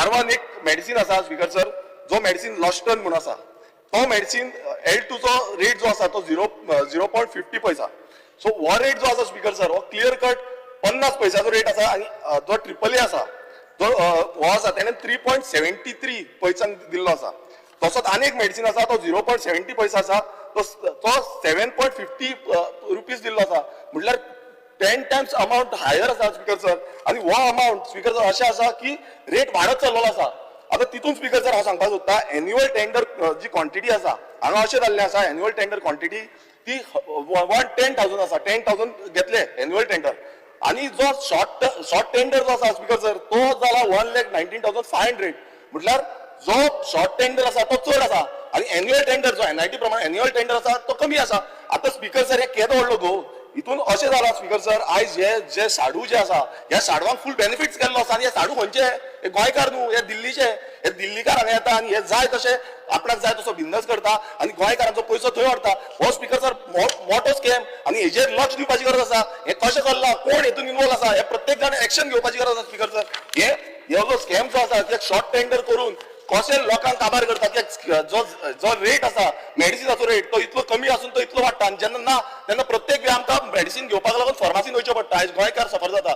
Marwan एक medicine आसा speaker sir, जो मेडिसीन लॉस्टन म्हणून आसा, तो मेडिसीन L2 चो रेट जो आसा तो 0.50 पैसा. सो हो रेट जो आसा स्पीकर सर, हो क्लियर कट 50 पैसाचो रेट आसा. आणि जो AAA आसा जो हो आसा त्याने 3.73 पैसान दिल्लो आसा. तसोच आनी एक मेडिसीन आसा तो 0.70 पैसा आसा, तो 7.50 रुपीज दिल्लो आसा. म्हटल्यार 10 टायम्स अमाउंट हायर आसा स्पीकर सर. आणि हो अमाउंट स्पीकर सर अशें आसा की रेट वाडत चल्लेलो आसा. आता तितून स्पीकर सर हांव सांगपाक सोदता, एन्युअल टेंडर जी क्वॉन्टिटी आसा, हांगा अशें जाल्लें आसा एन्युअल टेंडर क्वॉन्टिटी ती 110,000 आसा. 10,000 घेतले एन्युअल टेंडर. आणि जो शॉर्ट टेंडर जो आसा स्पीकर सर, तो जाला 1,19,500. म्हटल्यार जो शॉर्ट टेंडर आसा तो चड आसा आणि एन्युअल टेंडर जो NIT प्रमाणे एन्युअल टेंडर आसा तो कमी आसा. आता स्पीकर सर हे केदो व्हडलो गो. हितून अशें जाला स्पीकर सर, आयज जे साडू जे आसा, ह्या साडवांक फूल बेनिफिट्स केल्लो आसा. आणि हे साडू खंयचे? हे गोंयकार न्हू, हे दिल्लीचे. हे दिल्लीकार हांगा येता आणि हे जाय तशे आपणाक जाय तसो बिझनेस करता आणि गोंयकारांचो पयसो थंय व्हरता. हो स्पीकर सर मोठो स्कॅम. आणि हेजेर लक्ष दिवपाची गरज आसा. हे कशें चल्लां, कोण हेतून इन्वॉल्व आसा, हे प्रत्येक जाण एक्शन घेवपाची गरज आसा स्पीकर सर. हे जो स्कॅम जो आसा ते शॉर्ट टेंडर करून कशें लोकांक काबार करता की जो रेट आसा मेडिसिनाचो रेट तो इतलो कमी आसून तो इतलो वाडटा. आणि जेन्ना ना तेन्ना प्रत्येक वेळी आमकां मेडिसीन घेवपाक लागून फार्मासीन वयचें पडटा. आयज गोंयकार सफर जाता.